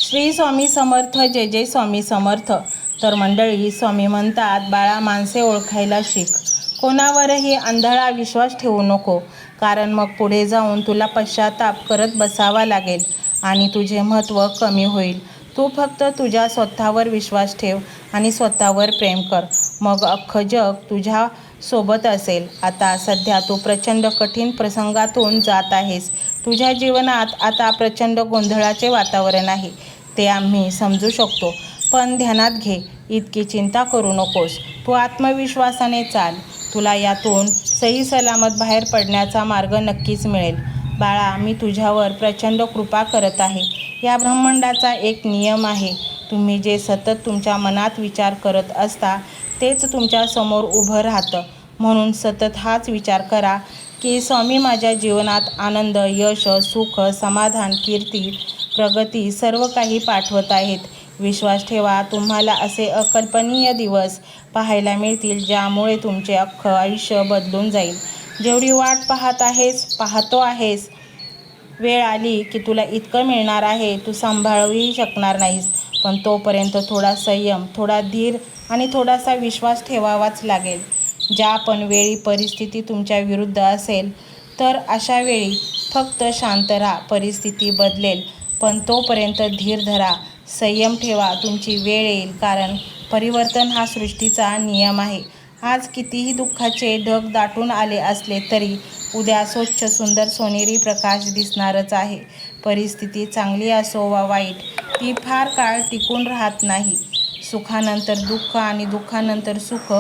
श्री स्वामी समर्थ. जय जय स्वामी समर्थ. तर मंडळी, स्वामी म्हणतात, बाळा, माणसे ओळखायला शिक. कोणावरही आंधळा विश्वास ठेवू नको, कारण मग पुढे जाऊन तुला पश्चाताप करत बसावा लागेल आणि तुझे महत्त्व कमी होईल. तू फक्त तुझ्या स्वतःवर विश्वास ठेव आणि स्वतःवर प्रेम कर, मग अख्खं जग तुझ्या सोबत असेल. आता सध्या तू प्रचंड कठीण प्रसंगातून जात आहेस. तुझ्या जीवनात आता प्रचंड गोंधळाचे वातावरण आहे, ते आम्ही समजू शकतो. पण ध्यानात घे, इतकी चिंता करू नकोस. तू आत्मविश्वासाने चाल. तुला यातून सही सलामत बाहेर पडण्याचा मार्ग नक्कीच मिळेल. बाळा, मी तुझ्यावर प्रचंड कृपा करत आहे. या ब्रह्मांडाचा एक नियम आहे, तुम्ही जे सतत तुमच्या मनात विचार करत असता तेच तुमच्या समोर उभं राहतं. म्हणून सतत हाच विचार करा की स्वामी माझ्या जीवनात आनंद, यश, सुख, समाधान, कीर्ती, प्रगती सर्व काही पाठवत आहेत. विश्वास ठेवा, तुम्हाला असे अकल्पनीय दिवस पाहायला मिळतील ज्यामुळे तुमचे अख्खं आयुष्य बदलून जाईल. जेवढी वाट पाहतो आहेस, वेळ आली की तुला इतकं मिळणार आहे, तू सांभाळूही शकणार नाहीस. पण तोपर्यंत थोडा संयम, थोडा धीर आणि थोडासा विश्वास ठेवावाच लागेल. ज्या पण वेळी परिस्थिती तुमच्या विरुद्ध असेल, तर अशा वेळी फक्त शांत राहा. परिस्थिती बदलेल, पण तोपर्यंत धीर धरा, संयम ठेवा. तुमची वेळ येईल, कारण परिवर्तन हा सृष्टीचा नियम आहे. आज कितीही दुःखाचे ढग दाटून आले असले तरी उद्या स्वच्छ, सुंदर, सोनेरी प्रकाश दिसणारच आहे. परिस्थिती चांगली असो वा वाईट, ती फार काळ टिकून राहत नाही. सुखानंतर दुःख आणि दुःखानंतर सुख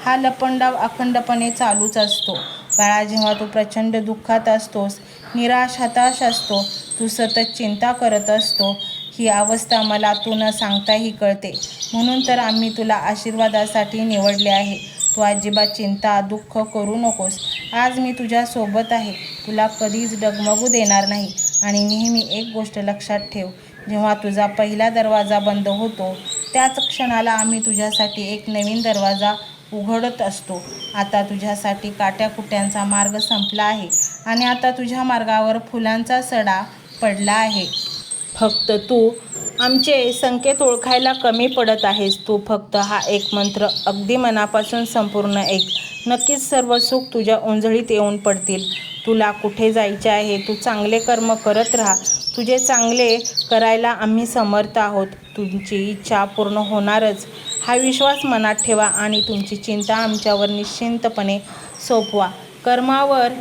हा लपंडाव अखंडपणे चालूच असतो. बाळा, जेव्हा तू प्रचंड दुःखात असतोस, निराश, हताश असतो, तू सतत चिंता करत असतो, ही अवस्था मला तू न सांगताही कळते. म्हणून तर आम्ही तुला आशीर्वादासाठी निवडले आहे. तू अजिबात चिंता, दुःख करू नकोस. आज मी तुझ्या सोबत आहे, तुला कधीच डगमगू देणार नाही. आणि नेहमी एक गोष्ट लक्षात ठेव, जेव्हा तुझा पहिला दरवाजा बंद होतो, त्याच क्षणाला आम्ही तुझ्यासाठी एक नवीन दरवाजा उघडत असतो. आता तुझ्यासाठी काट्याकुट्यांचा मार्ग संपला आहे आणि आता तुझ्या मार्गावर फुलांचा सडा पडला आहे. फक्त तू आमचे संकेत ओळखायला कमी पडत आहेस. तू फक्त हा एक मंत्र अगदी मनापासून संपूर्ण ऐक. नक्कीच सर्व सुख तुझ्या ओंजळीत येऊन पडतील. तुला कुठे जायचे आहे? तू चांगले कर्म करत राहा. तुझे चांगले करायला आम्ही समर्थ आहोत. तुमची इच्छा पूर्ण होणारच, हा विश्वास मनात ठेवा आणि तुमची चिंता आमच्यावर निश्चिंतपणे सोपवा. कर्मावर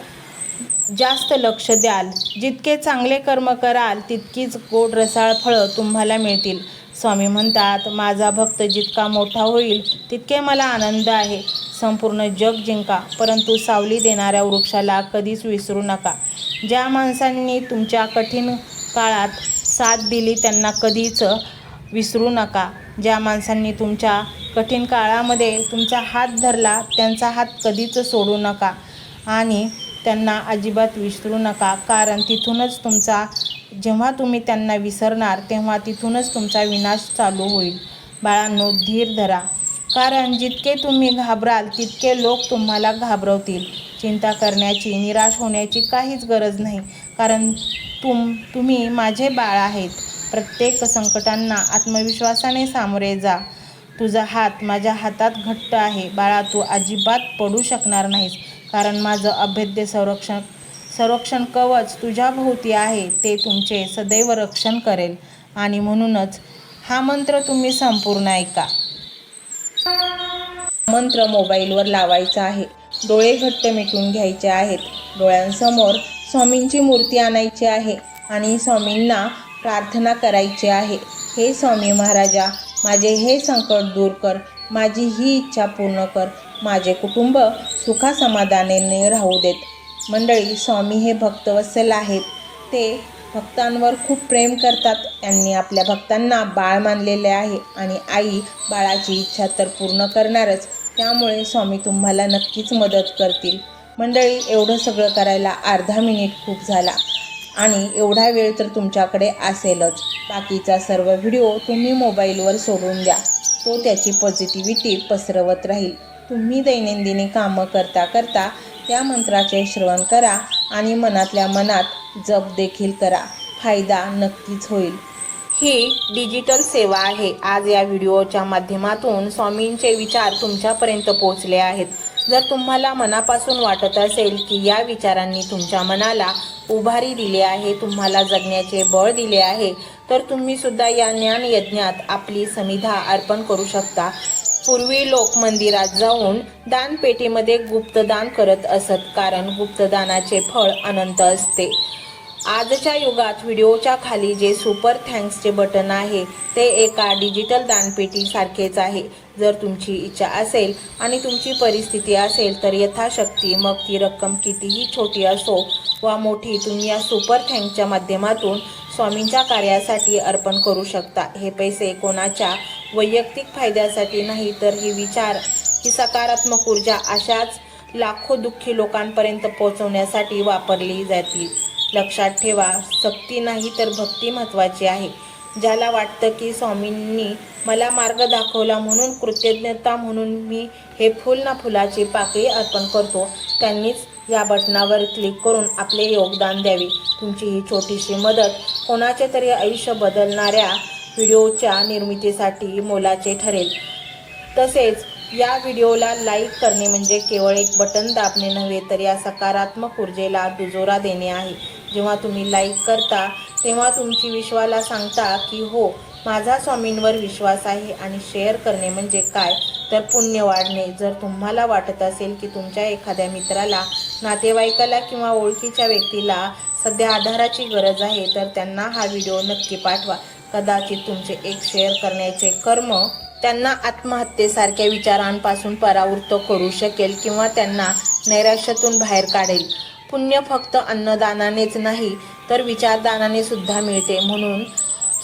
जास्त लक्ष द्याल, जितके चांगले कर्म कराल तितकीच गोड रसाळ फळं तुम्हाला मिळतील. स्वामी म्हणतात, माझा भक्त जितका मोठा होईल तितके मला आनंद आहे. संपूर्ण जग जिंका, परंतु सावली देणाऱ्या वृक्षाला कधीच विसरू नका. ज्या माणसांनी तुमच्या कठीण काळात साथ दिली त्यांना कधीच विसरू नका. ज्या माणसांनी तुमच्या कठीण काळामध्ये तुमचा हात धरला त्यांचा हात कधीच सोडू नका आणि त्यांना अजिबात विसरू नका, कारण तिथूनच जेव्हा तुम्ही त्यांना विसरणार तेव्हा तिथूनच तुमचा विनाश चालू होईल. बाळांनो, धीर धरा, कारण जितके तुम्ही घाबराल तितके लोक तुम्हाला घाबरवतील. चिंता करण्याची, निराश होण्याची काहीच गरज नाही, कारण तुम्ही माझे बाळ आहेत. प्रत्येक संकटांना आत्मविश्वासाने सामोरे जा. तुझा हात माझ्या हातात घट्ट आहे. बाळा, तू अजिबात पडू शकणार नाहीस, कारण माझं अभेद्य संरक्षण कवच तुझ्या भोवती आहे. ते तुमचे सदैव रक्षण करेल. आणि म्हणूनच हा मंत्र तुम्ही संपूर्ण ऐका. मंत्र मोबाईलवर लावायचा आहे. डोळे घट्ट मिटून घ्यायचे आहेत. डोळ्यांसमोर स्वामींची मूर्ती आणायची आहे आणि स्वामींना प्रार्थना करायची आहे. हे स्वामी महाराजा, माझे हे संकट दूर कर. माझी ही इच्छा पूर्ण कर. माझे कुटुंब सुखासमाधानाने राहू देत. मंडळी, स्वामी हे भक्तवत्सल आहेत. ते भक्तांवर खूप प्रेम करतात. त्यांनी आपल्या भक्तांना बाळ मानलेले आहे आणि आई बाळाची इच्छा तर पूर्ण करणारच. त्यामुळे स्वामी तुम्हाला नक्कीच मदत करतील. मंडळी, एवढं सगळं करायला अर्धा मिनिट खूप झाला आणि एवढा वेळ तर तुमच्याकडे असेलच. बाकीचा सर्व व्हिडिओ तुम्ही मोबाईलवर सोडून द्या. तो त्याची पॉझिटिव्हिटी पसरवत राहील. तुम्ही दैनंदिनी कामं करता करता त्या मंत्राचे श्रवण करा आणि मनातल्या मनात जप देखील करा. फायदा नक्कीच होईल. ही डिजिटल सेवा आहे. आज या व्हिडिओच्या माध्यमातून स्वामींचे विचार तुमच्यापर्यंत पोहोचले आहेत. जर तुम्हाला मनापासून वाटत असेल की या विचारांनी तुमच्या मनाला उभारी दिली आहे, तुम्हाला जगण्याचे बळ दिले आहे, तर तुम्ही सुद्धा या ज्ञान यज्ञात आपली समिधा अर्पण करू शकता. पूर्वी लोक मंदिरात जाऊन दानपेटीमध्ये गुप्तदान करत असत, कारण गुप्तदानाचे फळ अनंत असते. आजच्या युगात व्हिडिओच्या खाली जे सुपर थँक्सचे बटन आहे ते एका डिजिटल दानपेटी सारखेच आहे. जर तुमची इच्छा असेल आणि तुमची परिस्थिती असेल तर यथाशक्ती, मग ती रक्कम कितीही छोटी असो वा मोठी, तुम्ही या सुपर थँक्सच्या माध्यमातून स्वामींच्या कार्यासाठी अर्पण करू शकता. हे पैसे कोणाच्या वैयक्तिक फायद्यासाठी नाही, तर ही विचार, ही सकारात्मक ऊर्जा अशाच लाखो दुःखी लोकांपर्यंत पोहोचवण्यासाठी वापरली जातील. लक्षात ठेवा, सक्ती नाही तर भक्ती महत्त्वाची आहे. ज्याला वाटतं की स्वामींनी मला मार्ग दाखवला म्हणून कृतज्ञता म्हणून मी हे फुल ना फुलाची पाकळी अर्पण करतो, त्यांनीच या बटनावर क्लिक करून आपले योगदान द्यावे. तुमची ही छोटीशी मदत कोणाचे तरी आयुष्य बदलणाऱ्या व्हिडिओच्या निर्मितीसाठी मोलाचे ठरेल. तसेच या व्हिडिओला लाईक करणे म्हणजे केवळ एक बटन दाबणे नव्हे, तर या सकारात्मक ऊर्जेला दुजोरा देणे आहे. जेव्हा तुम्ही लाईक करता तेव्हा तुमची विश्वाला सांगता की हो, माझा स्वामींवर विश्वास आहे. आणि शेअर करणे म्हणजे काय, तर पुण्य वाढणे. जर तुम्हाला वाटत असेल की तुमच्या एखाद्या मित्राला, नातेवाईकाला किंवा ओळखीच्या व्यक्तीला सध्या आधाराची गरज आहे, तर त्यांना हा व्हिडिओ नक्की पाठवा. कदाचित तुमचे एक शेअर करण्याचे कर्म त्यांना आत्महत्येसारख्या विचारांपासून परावृत्त करू शकेल किंवा त्यांना नैराश्यातून बाहेर काढेल. पुण्य फक्त अन्नदानानेच नाही, तर विचारदानाने सुद्धा मिळते. म्हणून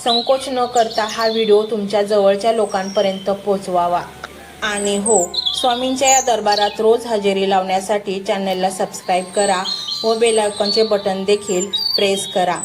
संकोच न करता हा व्हिडिओ तुमच्या जवळच्या लोकांपर्यंत पोहोचवावा. आणि हो, स्वामींच्या या दरबारात रोज हजेरी लावण्यासाठी चॅनलला सबस्क्राईब करा व बेल आयकॉनचे बटन देखील प्रेस करा.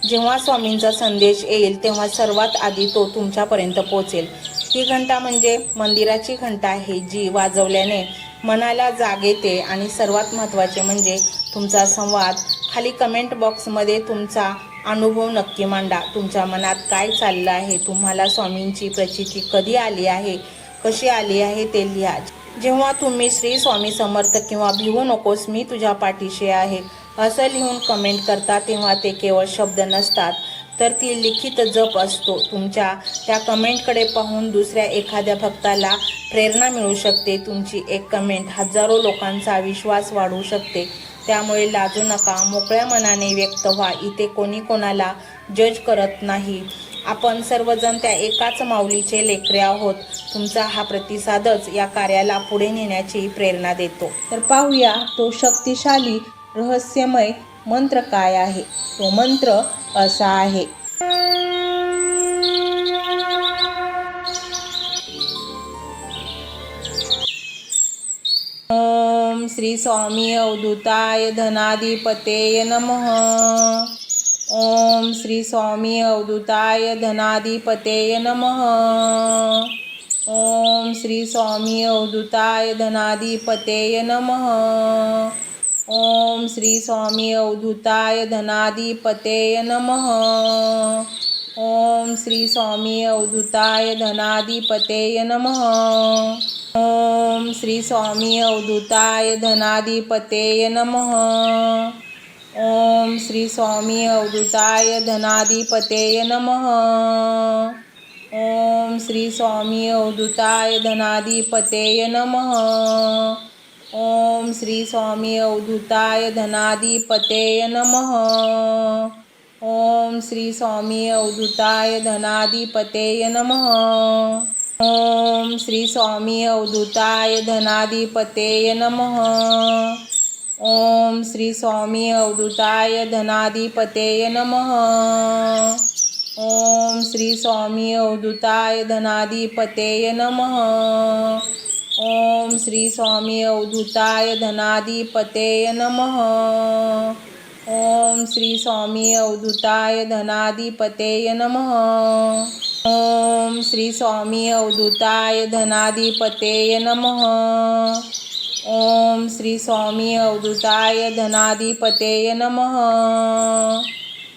जेव्हा स्वामींचा संदेश येईल तेव्हा सर्वात आधी तो तुमच्यापर्यंत पोहोचेल. ही घंटा म्हणजे मंदिराची घंटा आहे, जी वाजवल्याने मनाला जाग येते. आणि सर्वात महत्त्वाचे म्हणजे तुमचा संवाद. खाली कमेंट बॉक्समध्ये तुमचा अनुभव नक्की मांडा. तुमच्या मनात काय चाललं आहे, तुम्हाला स्वामींची प्रचिती कधी आली आहे, कशी आली आहे ते लिहा. जेव्हा तुम्ही श्री स्वामी समर्थ किंवा भिवू नकोस मी तुझ्या पाठीशी आहे असं लिहून कमेंट करता, तेव्हा ते केवळ शब्द नसतात, तर ती लिखित जप असतो. तुमच्या त्या कमेंटकडे पाहून दुसऱ्या एखाद्या भक्ताला प्रेरणा मिळू शकते. तुमची एक कमेंट हजारो लोकांचा विश्वास वाढवू शकते. त्यामुळे लाजू नका, मोकळ्या मनाने व्यक्त व्हा. इथे कोणी कोणाला जज करत नाही. आपण सर्वजण त्या एकाच माऊलीचे लेकरे आहोत. तुमचा हा प्रतिसादच या कार्याला पुढे नेण्याची प्रेरणा देतो. तर पाहूया तो शक्तिशाली रहस्यमय मंत्र काय आहे. तो मंत्र असा आहे. ओम श्री स्वामी अवधूताय धनाधिपतेय नमः. ओम श्री स्वामी अवधूताय धनाधिपतेय नमः. ओम श्री स्वामी अवधूताय धनाधिपतेय नमः. ओम श्री स्वामी अवधूताय धनाधिपतेय नमः. ओम श्री स्वामी अवधूताय धनाधिपतेय नमः. ओम श्री स्वामी अवधूताय धनाधिपतेय नमः. ओम श्री स्वामी अवधूताय धनाधिपतेय नमः. ओम श्री स्वामी अवधूताय धनाधिपतेय नमः. ओम श्री स्वामी अवधूताय धनाधिपतेय नमः. ओम श्री स्वामी अवधूताय धनाधिपतेय नमः. ओम श्री स्वामी अवधूताय धनाधिपतेय नमः. ओम श्री स्वामी अवधूताय धनाधिपतेय नमः. ओम श्री स्वामी अवधूताय धनाधिपतेय नमः. ओम श्री स्वामी अवधूताय धनाधिपतेय नमः. ओम श्री स्वामी अवधूताय धनाधिपतेय नमः. ओम श्री स्वामी अवधूताय धनाधिपतेय नमः. ओम श्री स्वामी अवधूताय धनाधिपतेय नमः.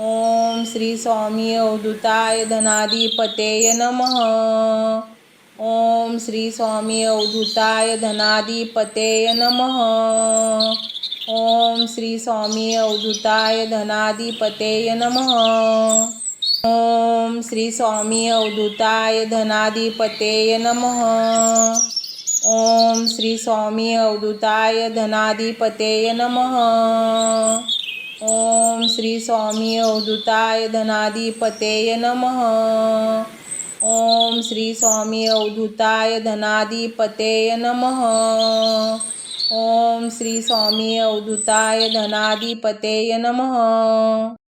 ओम श्री स्वामी अवधूताय धनाधिपतये नमः. ओम श्री स्वामी अवधूताय धनाधिपतये नमः. ओम श्री स्वामी अवधूताय धनाधिपतये नमः. ओम श्री स्वामी अवधूताय धनाधिपतये नमः. ओम श्री स्वामी अवधूताय धनाधिपतये नमः. ओम श्री स्वामी अवधूताय धनाधिपतये नमः. ओम श्री स्वामी अवधूताय धनाधिपतये नमः. ओम श्री स्वामी अवधूताय धनाधिपतये नमः.